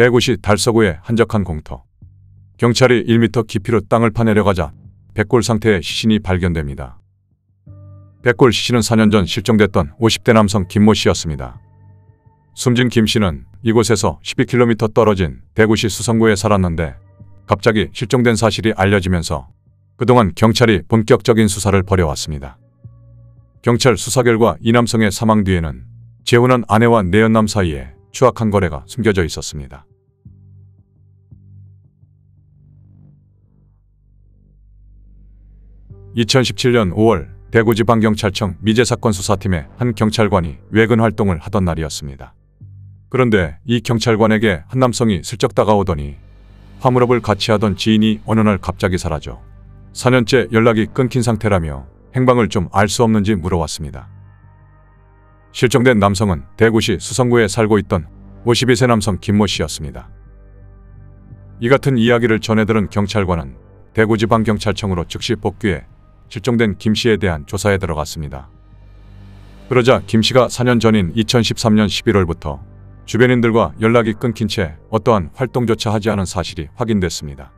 대구시 달서구의 한적한 공터. 경찰이 1m 깊이로 땅을 파내려가자 백골 상태의 시신이 발견됩니다. 백골 시신은 4년 전 실종됐던 50대 남성 김모 씨였습니다. 숨진 김 씨는 이곳에서 12km 떨어진 대구시 수성구에 살았는데 갑자기 실종된 사실이 알려지면서 그동안 경찰이 본격적인 수사를 벌여왔습니다. 경찰 수사 결과 이 남성의 사망 뒤에는 재혼한 아내와 내연남 사이에 추악한 거래가 숨겨져 있었습니다. (2017년 5월) 대구지방경찰청 미제사건 수사팀의 한 경찰관이 외근 활동을 하던 날이었습니다. 그런데 이 경찰관에게 한 남성이 슬쩍 다가오더니 화물업을 같이 하던 지인이 어느 날 갑자기 사라져 4년째 연락이 끊긴 상태라며 행방을 좀 알 수 없는지 물어왔습니다. 실종된 남성은 대구시 수성구에 살고 있던 52세 남성 김모 씨였습니다. 이 같은 이야기를 전해들은 경찰관은 대구지방경찰청으로 즉시 복귀해 실종된 김 씨에 대한 조사에 들어갔습니다. 그러자 김 씨가 4년 전인 2013년 11월부터 주변인들과 연락이 끊긴 채 어떠한 활동조차 하지 않은 사실이 확인됐습니다.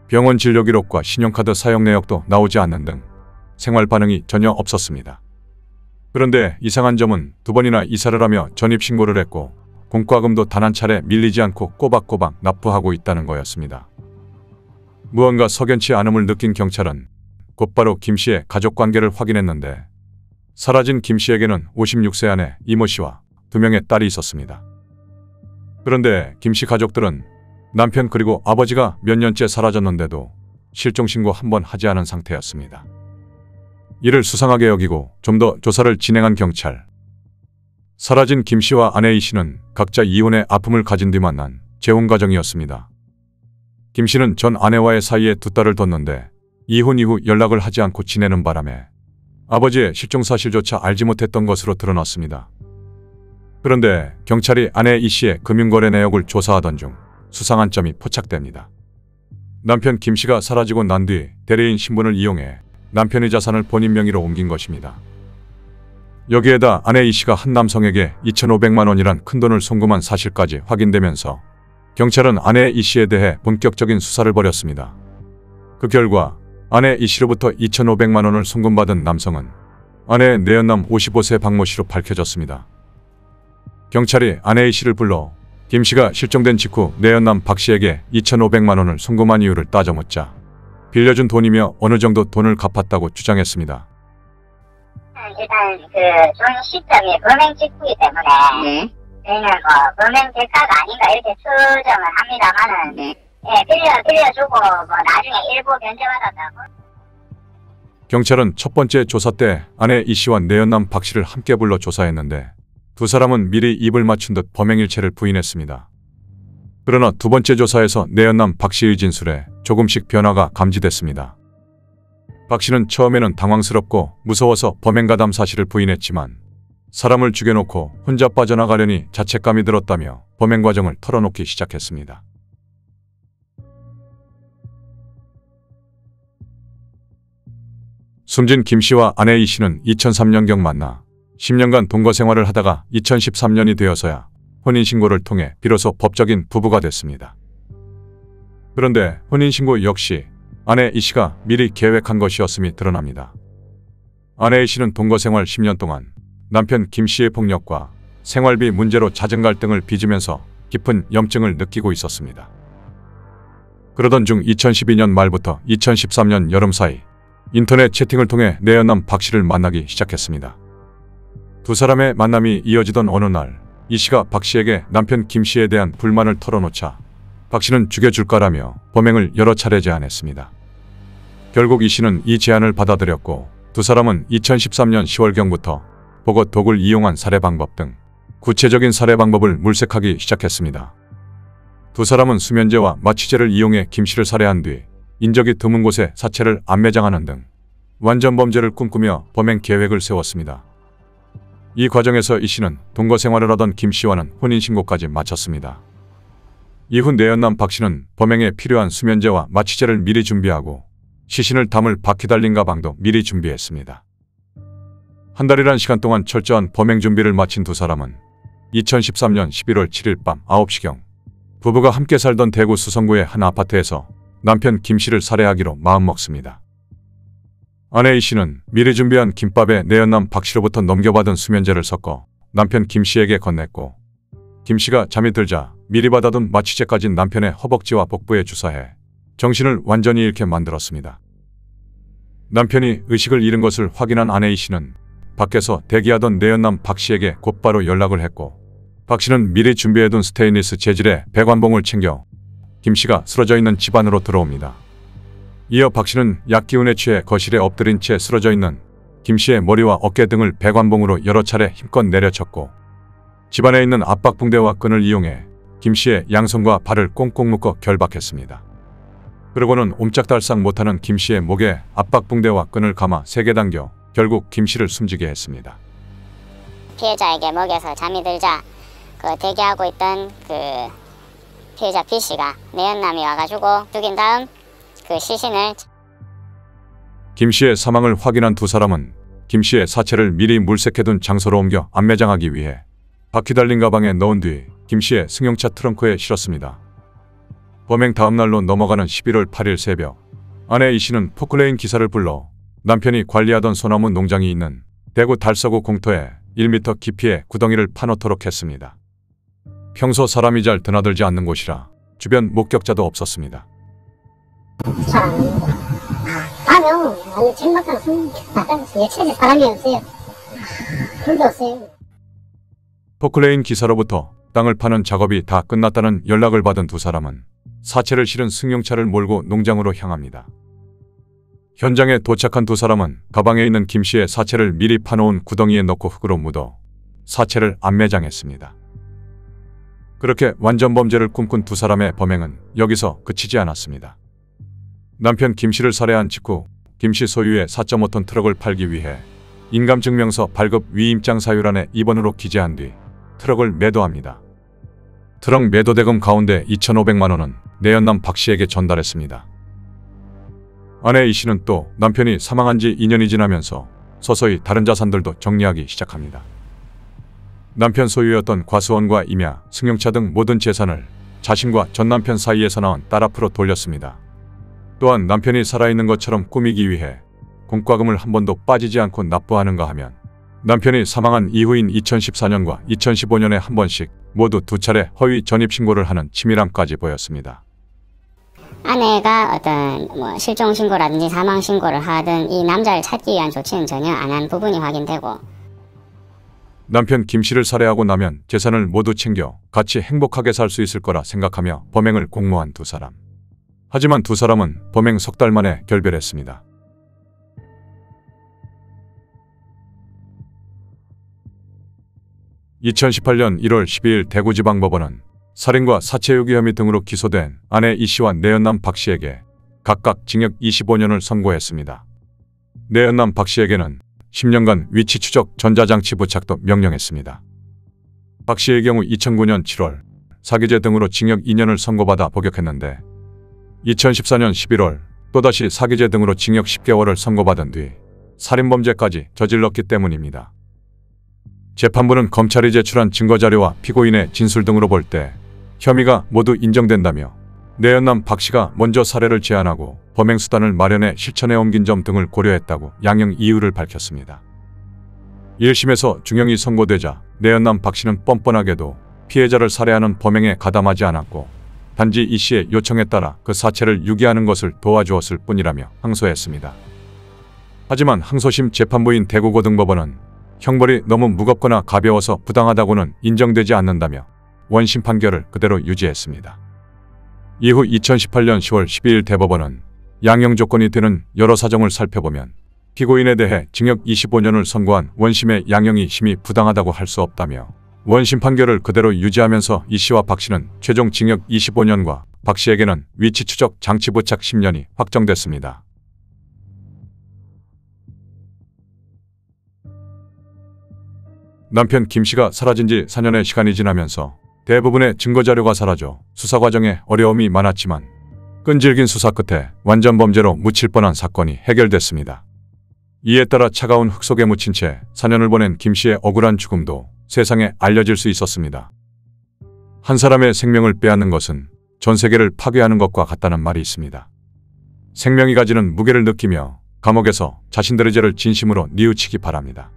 병원 진료 기록과 신용카드 사용 내역도 나오지 않는 등 생활 반응이 전혀 없었습니다. 그런데 이상한 점은 2번이나 이사를 하며 전입신고를 했고 공과금도 단 한 차례 밀리지 않고 꼬박꼬박 납부하고 있다는 거였습니다. 무언가 석연치 않음을 느낀 경찰은 곧바로 김 씨의 가족관계를 확인했는데 사라진 김 씨에게는 56세 아내 이모 씨와 2명의 딸이 있었습니다. 그런데 김 씨 가족들은 남편 그리고 아버지가 몇 년째 사라졌는데도 실종신고 한 번 하지 않은 상태였습니다. 이를 수상하게 여기고 좀 더 조사를 진행한 경찰. 사라진 김 씨와 아내 이 씨는 각자 이혼의 아픔을 가진 뒤 만난 재혼 가정이었습니다. 김 씨는 전 아내와의 사이에 2딸을 뒀는데 이혼 이후 연락을 하지 않고 지내는 바람에 아버지의 실종 사실조차 알지 못했던 것으로 드러났습니다. 그런데 경찰이 아내 이 씨의 금융거래 내역을 조사하던 중 수상한 점이 포착됩니다. 남편 김 씨가 사라지고 난 뒤 대리인 신분을 이용해 남편의 자산을 본인 명의로 옮긴 것입니다. 여기에다 아내 이 씨가 한 남성에게 2,500만 원이란 큰돈을 송금한 사실까지 확인되면서 경찰은 아내 이 씨에 대해 본격적인 수사를 벌였습니다. 그 결과 아내 이 씨로부터 2,500만 원을 송금받은 남성은 아내의 내연남 55세 박모 씨로 밝혀졌습니다. 경찰이 아내 이 씨를 불러 김 씨가 실종된 직후 내연남 박 씨에게 2,500만 원을 송금한 이유를 따져묻자 빌려준 돈이며 어느 정도 돈을 갚았다고 주장했습니다. 일단 준 시점이 범행 직후이기 때문에 저희는 범행 대가가 아닌가 이렇게 추정을 합니다만은 빌려주고 나중에 일부 변제받았다고. 경찰은 첫 번째 조사 때 아내 이 씨와 내연남 박 씨를 함께 불러 조사했는데 두 사람은 미리 입을 맞춘 듯 범행일체를 부인했습니다. 그러나 두 번째 조사에서 내연남 박 씨의 진술에 조금씩 변화가 감지됐습니다. 박 씨는 처음에는 당황스럽고 무서워서 범행 가담 사실을 부인했지만 사람을 죽여놓고 혼자 빠져나가려니 자책감이 들었다며 범행 과정을 털어놓기 시작했습니다. 숨진 김 씨와 아내 이 씨는 2003년경 만나 10년간 동거 생활을 하다가 2013년이 되어서야 혼인신고를 통해 비로소 법적인 부부가 됐습니다. 그런데 혼인신고 역시 아내 이 씨가 미리 계획한 것이었음이 드러납니다. 아내 이 씨는 동거생활 10년 동안 남편 김 씨의 폭력과 생활비 문제로 잦은 갈등을 빚으면서 깊은 염증을 느끼고 있었습니다. 그러던 중 2012년 말부터 2013년 여름 사이 인터넷 채팅을 통해 내연남 박 씨를 만나기 시작했습니다. 두 사람의 만남이 이어지던 어느 날 이 씨가 박 씨에게 남편 김 씨에 대한 불만을 털어놓자 박 씨는 죽여줄까라며 범행을 여러 차례 제안했습니다. 결국 이 씨는 이 제안을 받아들였고 두 사람은 2013년 10월경부터 보고 독을 이용한 살해 방법 등 구체적인 살해 방법을 물색하기 시작했습니다. 두 사람은 수면제와 마취제를 이용해 김 씨를 살해한 뒤 인적이 드문 곳에 사체를 안매장하는 등 완전 범죄를 꿈꾸며 범행 계획을 세웠습니다. 이 과정에서 이 씨는 동거 생활을 하던 김 씨와는 혼인신고까지 마쳤습니다. 이후 내연남 박 씨는 범행에 필요한 수면제와 마취제를 미리 준비하고 시신을 담을 바퀴 달린 가방도 미리 준비했습니다. 한 달이란 시간 동안 철저한 범행 준비를 마친 두 사람은 2013년 11월 7일 밤 9시경 부부가 함께 살던 대구 수성구의 한 아파트에서 남편 김 씨를 살해하기로 마음먹습니다. 아내 이 씨는 미리 준비한 김밥에 내연남 박 씨로부터 넘겨받은 수면제를 섞어 남편 김 씨에게 건넸고, 김 씨가 잠이 들자 미리 받아둔 마취제 까진 남편의 허벅지와 복부에 주사해 정신을 완전히 잃게 만들었습니다. 남편이 의식을 잃은 것을 확인한 아내 이 씨는 밖에서 대기하던 내연남 박 씨에게 곧바로 연락을 했고, 박 씨는 미리 준비해둔 스테인리스 재질의 배관봉을 챙겨 김 씨가 쓰러져 있는 집 안으로 들어옵니다. 이어 박 씨는 약기운에 취해 거실에 엎드린 채 쓰러져 있는 김 씨의 머리와 어깨 등을 배관봉으로 여러 차례 힘껏 내려쳤고, 집안에 있는 압박붕대와 끈을 이용해 김 씨의 양손과 발을 꽁꽁 묶어 결박했습니다. 그러고는 옴짝달싹 못하는 김 씨의 목에 압박붕대와 끈을 감아 세게 당겨 결국 김 씨를 숨지게 했습니다. 피해자에게 먹여서 잠이 들자 대기하고 있던 피해자 B 씨가 내연남이 와가지고 죽인 다음 시신을. 김 씨의 사망을 확인한 두 사람은 김 씨의 사체를 미리 물색해둔 장소로 옮겨 안매장하기 위해 바퀴 달린 가방에 넣은 뒤 김 씨의 승용차 트렁크에 실었습니다. 범행 다음날로 넘어가는 11월 8일 새벽, 아내 이 씨는 포클레인 기사를 불러 남편이 관리하던 소나무 농장이 있는 대구 달서구 공터에 1m 깊이의 구덩이를 파놓도록 했습니다. 평소 사람이 잘 드나들지 않는 곳이라 주변 목격자도 없었습니다. 가면 아니 책막상 예체제 사람이 없어요. 불도 없어요. 포클레인 기사로부터 땅을 파는 작업이 다 끝났다는 연락을 받은 두 사람은 사체를 실은 승용차를 몰고 농장으로 향합니다. 현장에 도착한 두 사람은 가방에 있는 김 씨의 사체를 미리 파놓은 구덩이에 넣고 흙으로 묻어 사체를 안매장했습니다. 그렇게 완전 범죄를 꿈꾼 두 사람의 범행은 여기서 그치지 않았습니다. 남편 김 씨를 살해한 직후 김 씨 소유의 4.5톤 트럭을 팔기 위해 인감증명서 발급 위임장 사유란에 2번으로 기재한 뒤 트럭을 매도합니다. 트럭 매도 대금 가운데 2,500만 원은 내연남 박 씨에게 전달했습니다. 아내 이 씨는 또 남편이 사망한 지 2년이 지나면서 서서히 다른 자산들도 정리하기 시작합니다. 남편 소유였던 과수원과 임야, 승용차 등 모든 재산을 자신과 전 남편 사이에서 낳은 딸 앞으로 돌렸습니다. 또한 남편이 살아있는 것처럼 꾸미기 위해 공과금을 한 번도 빠지지 않고 납부하는가 하면 남편이 사망한 이후인 2014년과 2015년에 한 번씩 모두 2차례 허위 전입신고를 하는 치밀함까지 보였습니다. 아내가 어떤 실종신고라든지 사망신고를 하든 이 남자를 찾기 위한 조치는 전혀 안 한 부분이 확인되고, 남편 김 씨를 살해하고 나면 재산을 모두 챙겨 같이 행복하게 살 수 있을 거라 생각하며 범행을 공모한 두 사람. 하지만 두 사람은 범행 석 달 만에 결별했습니다. (2018년 1월 12일) 대구지방법원은 살인과 사체유기 혐의 등으로 기소된 아내 이 씨와 내연남 박 씨에게 각각 징역 25년을 선고했습니다. 내연남 박 씨에게는 10년간 위치 추적 전자장치 부착도 명령했습니다. 박 씨의 경우 2009년 7월 사기죄 등으로 징역 2년을 선고받아 복역했는데 2014년 11월 또다시 사기죄 등으로 징역 10개월을 선고받은 뒤 살인범죄까지 저질렀기 때문입니다. 재판부는 검찰이 제출한 증거자료와 피고인의 진술 등으로 볼 때 혐의가 모두 인정된다며 내연남 박 씨가 먼저 살해를 제안하고 범행 수단을 마련해 실천에 옮긴 점 등을 고려했다고 양형 이유를 밝혔습니다. 1심에서 중형이 선고되자 내연남 박 씨는 뻔뻔하게도 피해자를 살해하는 범행에 가담하지 않았고 단지 이 씨의 요청에 따라 그 사체를 유기하는 것을 도와주었을 뿐이라며 항소했습니다. 하지만 항소심 재판부인 대구고등법원은 형벌이 너무 무겁거나 가벼워서 부당하다고는 인정되지 않는다며 원심 판결을 그대로 유지했습니다. 이후 2018년 10월 12일 대법원은 양형 조건이 되는 여러 사정을 살펴보면 피고인에 대해 징역 25년을 선고한 원심의 양형이 심히 부당하다고 할 수 없다며 원심 판결을 그대로 유지하면서 이 씨와 박 씨는 최종 징역 25년과 박 씨에게는 위치 추적 장치 부착 10년이 확정됐습니다. 남편 김 씨가 사라진 지 4년의 시간이 지나면서 대부분의 증거자료가 사라져 수사 과정에 어려움이 많았지만 끈질긴 수사 끝에 완전 범죄로 묻힐 뻔한 사건이 해결됐습니다. 이에 따라 차가운 흙 속에 묻힌 채 4년을 보낸 김 씨의 억울한 죽음도 세상에 알려질 수 있었습니다. 한 사람의 생명을 빼앗는 것은 전 세계를 파괴하는 것과 같다는 말이 있습니다. 생명이 가지는 무게를 느끼며 감옥에서 자신들의 죄를 진심으로 뉘우치기 바랍니다.